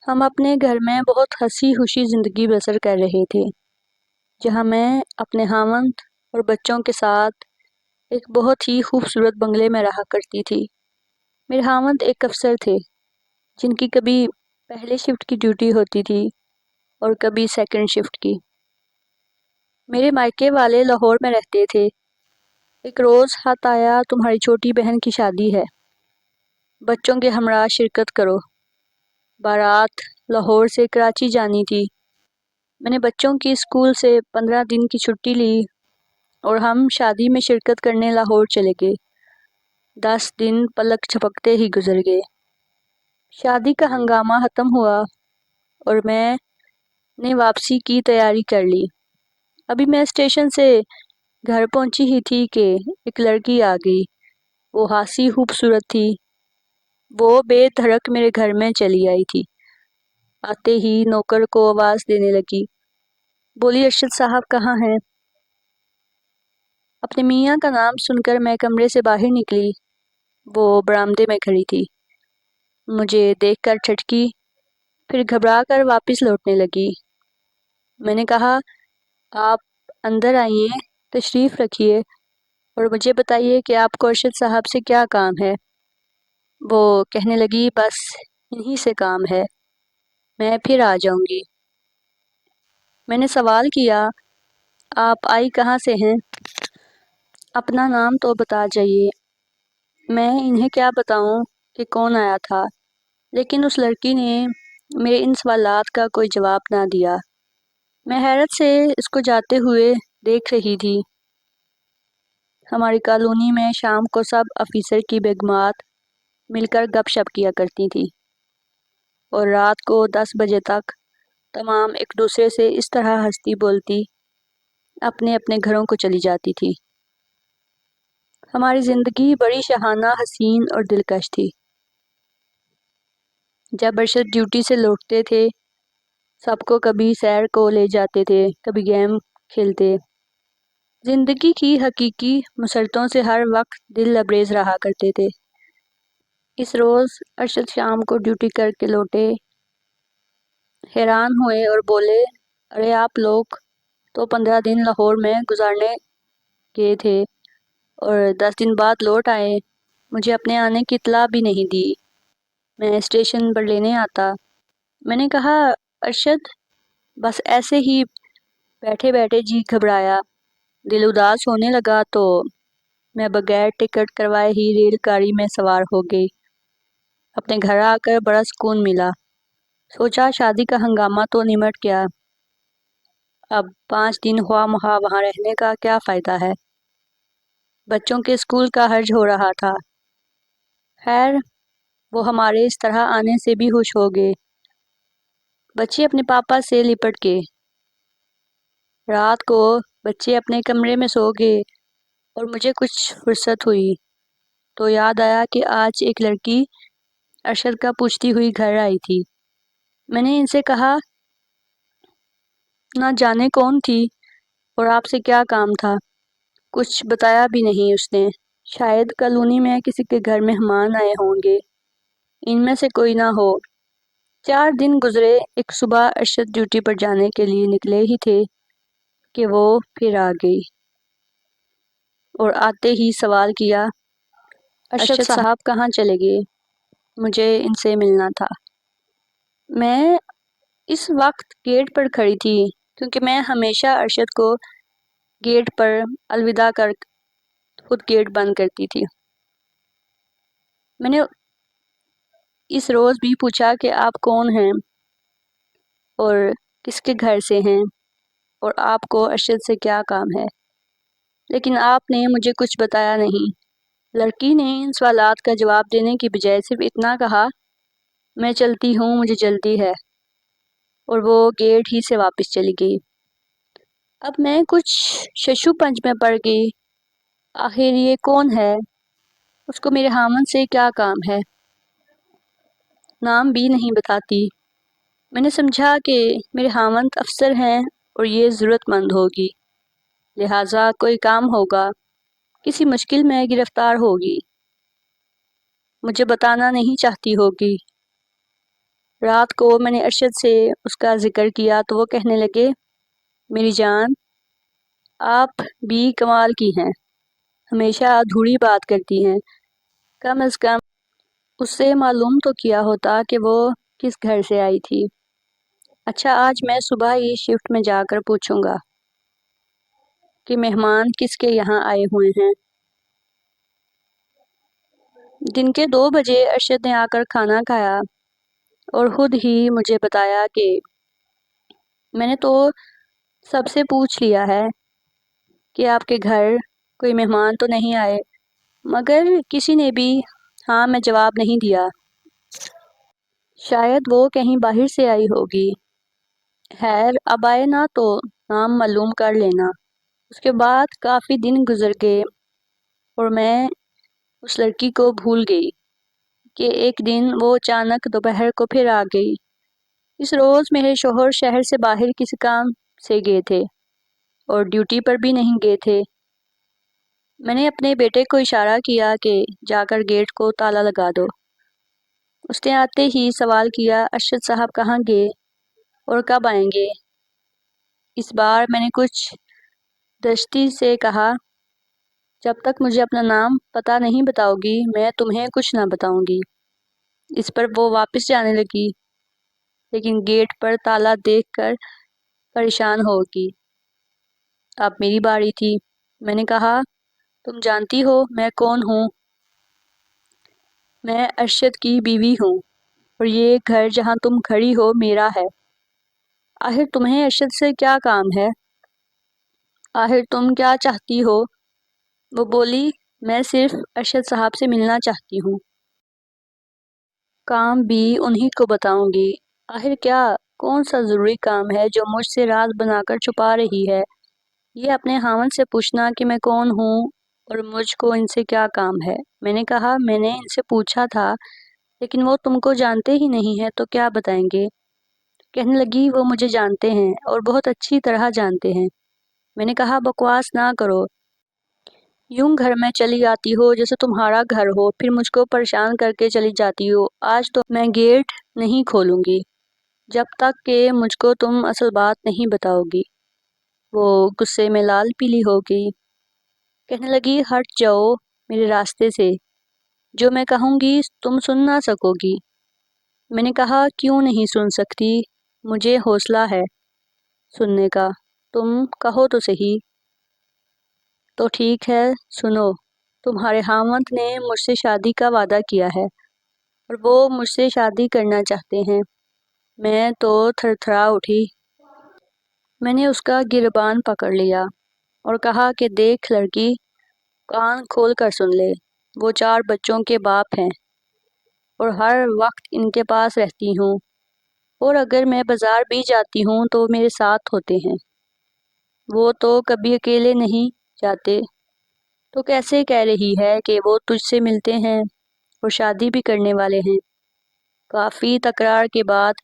ہم اپنے گھر میں بہت ہنسی خوشی زندگی بسر کر رہے تھے، جہاں میں اپنے خاوند اور بچوں کے ساتھ ایک بہت ہی خوبصورت بنگلے میں رہا کرتی تھی۔ میرے خاوند ایک افسر تھے جن کی کبھی پہلے شفٹ کی ڈیوٹی ہوتی تھی اور کبھی سیکنڈ شفٹ کی۔ میرے مائکے والے لاہور میں رہتے تھے۔ ایک روز خط آیا، تمہاری چھوٹی بہن کی شادی ہے، بچوں کے ہمراہ شرکت کرو۔ بارات لاہور سے کراچی جانی تھی۔ میں نے بچوں کی اسکول سے 15 دن کی چھٹی لی اور ہم شادی میں شرکت کرنے لاہور چلے گئے۔ 10 دن پلک جھپکتے ہی گزر گئے۔ شادی کا ہنگامہ ختم ہوا اور میں نے واپسی کی تیاری کر لی۔ ابھی میں اسٹیشن سے گھر پہنچی ہی تھی کہ ایک لڑکی آ گئی۔ وہ خاصی خوبصورت تھی۔ وہ بے دھڑک میرے گھر میں چلی آئی تھی۔ آتے ہی نوکر کو آواز دینے لگی، بولی ارشد صاحب کہاں ہیں؟ اپنے میاں کا نام سن کر میں کمرے سے باہر نکلی۔ وہ برآمدے میں کھڑی تھی، مجھے دیکھ کر ٹھٹکی، پھر گھبرا کر واپس لوٹنے لگی۔ میں نے کہا، آپ اندر آئیے، تشریف رکھیے اور مجھے بتائیے کہ آپ کو ارشد صاحب سے کیا کام ہے؟ وہ کہنے لگی، بس انہی سے کام ہے، میں پھر آ جاؤں گی۔ میں نے سوال کیا، آپ آئی کہاں سے ہیں؟ اپنا نام تو بتا جائیے۔ میں انہیں کیا بتاؤں کہ کون آیا تھا، لیکن اس لڑکی نے میرے ان سوالات کا کوئی جواب نہ دیا۔ میں حیرت سے اس کو جاتے ہوئے دیکھ رہی تھی۔ ہماری کالونی میں شام کو سب آفیسر کی بیگمات مل کر گپ شپ کیا کرتی تھی اور رات کو 10 بجے تک تمام ایک دوسرے سے اس طرح ہنستی بولتی اپنے اپنے گھروں کو چلی جاتی تھی۔ ہماری زندگی بڑی شاہانہ، حسین اور دلکش تھی۔ جب ارشد ڈیوٹی سے لوٹتے تھے، سب کو کبھی سیر کو لے جاتے تھے، کبھی گیم کھیلتے۔ زندگی کی حقیقی مسرتوں سے ہر وقت دل لبریز رہا کرتے تھے۔ اس روز ارشد شام کو ڈیوٹی کر کے لوٹے، حیران ہوئے اور بولے، ارے آپ لوگ تو 15 دن لاہور میں گزارنے گئے تھے اور 10 دن بعد لوٹ آئے، مجھے اپنے آنے کی اطلاع بھی نہیں دی، میں اسٹیشن پر لینے آتا۔ میں نے کہا، ارشد بس ایسے ہی بیٹھے بیٹھے جی گھبرایا، دل اداس ہونے لگا تو میں بغیر ٹکٹ کروائے ہی ریل گاڑی میں سوار ہو گئی۔ اپنے گھر آ کر بڑا سکون ملا۔ سوچا شادی کا ہنگامہ تو نمٹ گیا، اب 5 دن خواہ مخواہ وہاں رہنے کا کیا فائدہ ہے؟ بچوں کے اسکول کا حرج ہو رہا تھا۔ خیر، وہ ہمارے اس طرح آنے سے بھی خوش ہو گئے۔ بچے اپنے پاپا سے لپٹ گئے۔ رات کو بچے اپنے کمرے میں سو گئے اور مجھے کچھ فرصت ہوئی تو یاد آیا کہ آج ایک لڑکی ارشد کا پوچھتی ہوئی گھر آئی تھی۔ میں نے ان سے کہا، نہ جانے کون تھی اور آپ سے کیا کام تھا؟ کچھ بتایا بھی نہیں اس نے۔ شاید کالونی میں کسی کے گھر مہمان آئے ہوں گے، ان میں سے کوئی نہ ہو۔ 4 دن گزرے، ایک صبح ارشد ڈیوٹی پر جانے کے لیے نکلے ہی تھے کہ وہ پھر آ گئی اور آتے ہی سوال کیا، ارشد صاحب کہاں چلے گئے؟ مجھے ان سے ملنا تھا۔ میں اس وقت گیٹ پر کھڑی تھی کیونکہ میں ہمیشہ ارشد کو گیٹ پر الوداع کر خود گیٹ بند کرتی تھی۔ میں نے اس روز بھی پوچھا کہ آپ کون ہیں اور کس کے گھر سے ہیں اور آپ کو ارشد سے کیا کام ہے، لیکن آپ نے مجھے کچھ بتایا نہیں۔ لڑکی نے ان سوالات کا جواب دینے کی بجائے صرف اتنا کہا، میں چلتی ہوں، مجھے جلدی ہے، اور وہ گیٹ ہی سے واپس چلی گئی۔ اب میں کچھ ششو پنج میں پڑ گئی، آخر یہ کون ہے؟ اس کو میرے خاوند سے کیا کام ہے؟ نام بھی نہیں بتاتی۔ میں نے سمجھا کہ میرے خاوند افسر ہیں اور یہ ضرورت مند ہوگی، لہٰذا کوئی کام ہوگا، کسی مشکل میں گرفتار ہوگی، مجھے بتانا نہیں چاہتی ہوگی۔ رات کو میں نے ارشد سے اس کا ذکر کیا تو وہ کہنے لگے، میری جان، آپ بھی کمال کی ہیں، ہمیشہ ادھوری بات کرتی ہیں، کم از کم اس سے معلوم تو کیا ہوتا کہ وہ کس گھر سے آئی تھی۔ اچھا، آج میں صبح ہی شفٹ میں جا کر پوچھوں گا کہ مہمان کس کے یہاں آئے ہوئے ہیں۔ دن کے 2 بجے ارشد نے آ کر کھانا کھایا اور خود ہی مجھے بتایا کہ میں نے تو سب سے پوچھ لیا ہے کہ آپ کے گھر کوئی مہمان تو نہیں آئے، مگر کسی نے بھی ہاں میں جواب نہیں دیا۔ شاید وہ کہیں باہر سے آئی ہوگی۔ خیر، اب آئے نا تو نام معلوم کر لینا۔ اس کے بعد کافی دن گزر گئے اور میں اس لڑکی کو بھول گئی کہ ایک دن وہ اچانک دوپہر کو پھر آ گئی۔ اس روز میرے شوہر شہر سے باہر کسی کام سے گئے تھے اور ڈیوٹی پر بھی نہیں گئے تھے۔ میں نے اپنے بیٹے کو اشارہ کیا کہ جا کر گیٹ کو تالا لگا دو۔ اس نے آتے ہی سوال کیا، ارشد صاحب کہاں گئے اور کب آئیں گے؟ اس بار میں نے کچھ دشتی سے کہا، جب تک مجھے اپنا نام پتہ نہیں بتاؤ گی میں تمہیں کچھ نہ بتاؤں گی۔ اس پر وہ واپس جانے لگی، لیکن گیٹ پر تالا دیکھ کر پریشان ہوگی۔ اب میری باری تھی۔ میں نے کہا، تم جانتی ہو میں کون ہوں؟ میں ارشد کی بیوی ہوں اور یہ گھر جہاں تم کھڑی ہو میرا ہے۔ آخر تمہیں ارشد سے کیا کام ہے؟ آخر تم کیا چاہتی ہو؟ وہ بولی، میں صرف ارشد صاحب سے ملنا چاہتی ہوں۔ کام بھی انہی کو بتاؤں گی۔ آخر کیا کون سا ضروری کام ہے جو مجھ سے راز بنا کر چھپا رہی ہے؟ یہ اپنے خاوند سے پوچھنا کہ میں کون ہوں اور مجھ کو ان سے کیا کام ہے۔ میں نے کہا، میں نے ان سے پوچھا تھا لیکن وہ تم کو جانتے ہی نہیں ہیں تو کیا بتائیں گے؟ کہنے لگی، وہ مجھے جانتے ہیں اور بہت اچھی طرح جانتے ہیں۔ میں نے کہا، بکواس نہ کرو، یوں گھر میں چلی آتی ہو جیسے تمہارا گھر ہو، پھر مجھ کو پریشان کر کے چلی جاتی ہو۔ آج تو میں گیٹ نہیں کھولوں گی جب تک کہ مجھ کو تم اصل بات نہیں بتاؤ گی۔ وہ غصے میں لال پیلی ہو گئی، کہنے لگی، ہٹ جاؤ میرے راستے سے، جو میں کہوں گی تم سن نہ سکو گی۔ میں نے کہا، کیوں نہیں سن سکتی؟ مجھے حوصلہ ہے سننے کا، تم کہو تو صحیح۔ تو ٹھیک ہے، سنو، تمہارے خاوند نے مجھ سے شادی کا وعدہ کیا ہے اور وہ مجھ سے شادی کرنا چاہتے ہیں۔ میں تو تھر تھرا اٹھی۔ میں نے اس کا گریبان پکڑ لیا اور کہا کہ دیکھ لڑکی، کان کھول کر سن لے، وہ 4 بچوں کے باپ ہیں اور ہر وقت ان کے پاس رہتی ہوں، اور اگر میں بازار بھی جاتی ہوں تو میرے ساتھ ہوتے ہیں۔ وہ تو کبھی اکیلے نہیں جاتے، تو کیسے کہہ رہی ہے کہ وہ تجھ سے ملتے ہیں اور شادی بھی کرنے والے ہیں؟ کافی تکرار کے بعد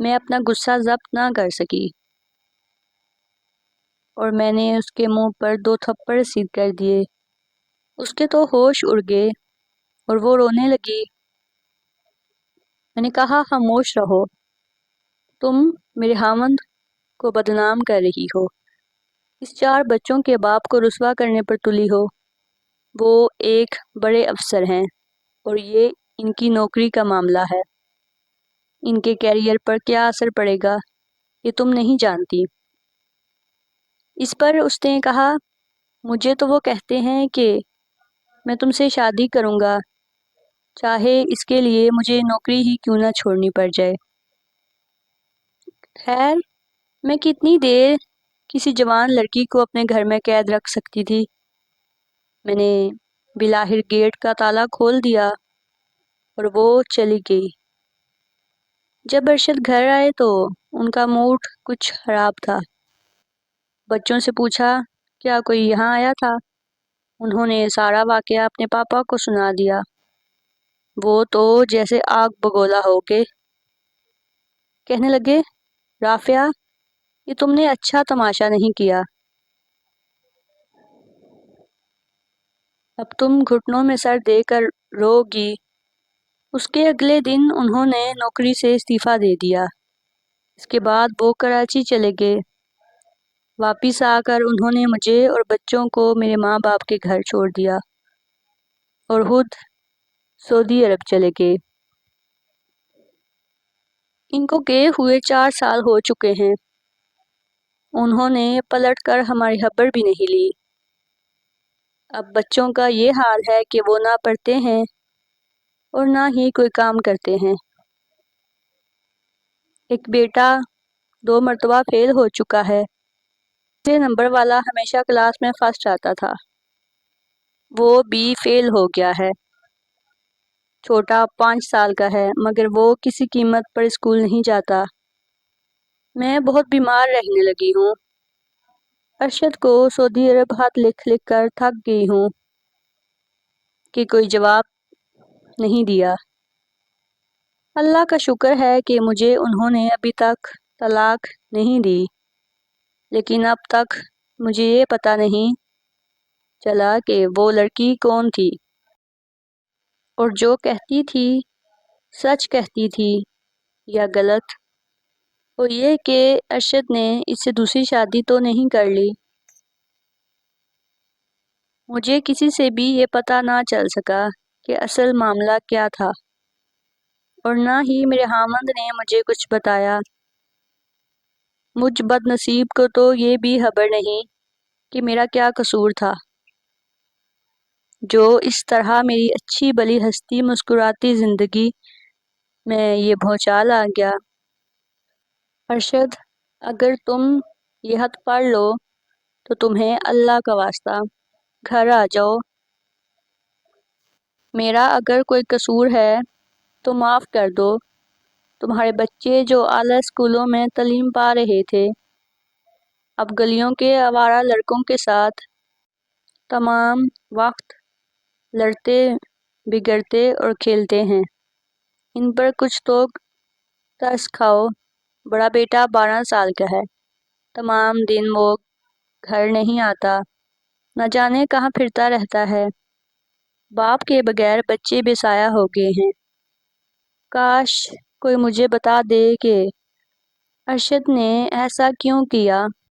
میں اپنا غصہ ضبط نہ کر سکی اور میں نے اس کے منہ پر 2 تھپڑ سیدھ کر دیے۔ اس کے تو ہوش اڑ گئے اور وہ رونے لگی۔ میں نے کہا، خاموش رہو، تم میرے خاوند کو بدنام کر رہی ہو، اس 4 بچوں کے باپ کو رسوا کرنے پر تلی ہو۔ وہ ایک بڑے افسر ہیں اور یہ ان کی نوکری کا معاملہ ہے، ان کے کیریئر پر کیا اثر پڑے گا یہ تم نہیں جانتی۔ اس پر اس نے کہا، مجھے تو وہ کہتے ہیں کہ میں تم سے شادی کروں گا، چاہے اس کے لیے مجھے نوکری ہی کیوں نہ چھوڑنی پڑ جائے۔ خیر، میں کتنی دیر کسی جوان لڑکی کو اپنے گھر میں قید رکھ سکتی تھی؟ میں نے بالآخر گیٹ کا تالا کھول دیا اور وہ چلی گئی۔ جب ارشد گھر آئے تو ان کا موڈ کچھ خراب تھا۔ بچوں سے پوچھا، کیا کوئی یہاں آیا تھا؟ انہوں نے سارا واقعہ اپنے پاپا کو سنا دیا۔ وہ تو جیسے آگ بگولا ہو گئے، کہنے لگے، رافعہ، یہ تم نے اچھا تماشا نہیں کیا، اب تم گھٹنوں میں سر دے کر رو گی اس کے اگلے دن انہوں نے نوکری سے استعفیٰ دے دیا۔ اس کے بعد وہ کراچی چلے گئے۔ واپس آ کر انہوں نے مجھے اور بچوں کو میرے ماں باپ کے گھر چھوڑ دیا اور خود سعودی عرب چلے گئے۔ ان کو گئے ہوئے 4 سال ہو چکے ہیں۔ انہوں نے پلٹ کر ہماری خبر بھی نہیں لی۔ اب بچوں کا یہ حال ہے کہ وہ نہ پڑھتے ہیں اور نہ ہی کوئی کام کرتے ہیں۔ ایک بیٹا 2 مرتبہ فیل ہو چکا ہے۔ پہلے نمبر والا ہمیشہ کلاس میں فرسٹ آتا تھا، وہ بھی فیل ہو گیا ہے۔ چھوٹا 5 سال کا ہے مگر وہ کسی قیمت پر اسکول نہیں جاتا۔ میں بہت بیمار رہنے لگی ہوں۔ ارشد کو سعودی عرب خط لکھ لکھ کر تھک گئی ہوں کہ کوئی جواب نہیں دیا۔ اللہ کا شکر ہے کہ مجھے انہوں نے ابھی تک طلاق نہیں دی، لیکن اب تک مجھے یہ پتہ نہیں چلا کہ وہ لڑکی کون تھی اور جو کہتی تھی سچ کہتی تھی یا غلط۔ اور یہ کہ ارشد نے اس سے دوسری شادی تو نہیں کر لی۔ مجھے کسی سے بھی یہ پتہ نہ چل سکا کہ اصل معاملہ کیا تھا، اور نہ ہی میرے خاوند نے مجھے کچھ بتایا۔ مجھ بد نصیب کو تو یہ بھی خبر نہیں کہ میرا کیا قصور تھا جو اس طرح میری اچھی بلی ہستی مسکراتی زندگی میں یہ بھونچال آ گیا۔ ارشد، اگر تم یہ خط پڑھ لو تو تمہیں اللہ کا واسطہ گھر آ جاؤ۔ میرا اگر کوئی قصور ہے تو معاف کر دو۔ تمہارے بچے جو اعلیٰ اسکولوں میں تعلیم پا رہے تھے، اب گلیوں کے آوارہ لڑکوں کے ساتھ تمام وقت لڑتے بگڑتے اور کھیلتے ہیں۔ ان پر کچھ تو ترس کھاؤ۔ بڑا بیٹا 12 سال کا ہے۔ تمام دن وہ گھر نہیں آتا، نہ جانے کہاں پھرتا رہتا ہے۔ باپ کے بغیر بچے بے سایہ ہو گئے ہیں۔ کاش کوئی مجھے بتا دے کہ ارشد نے ایسا کیوں کیا۔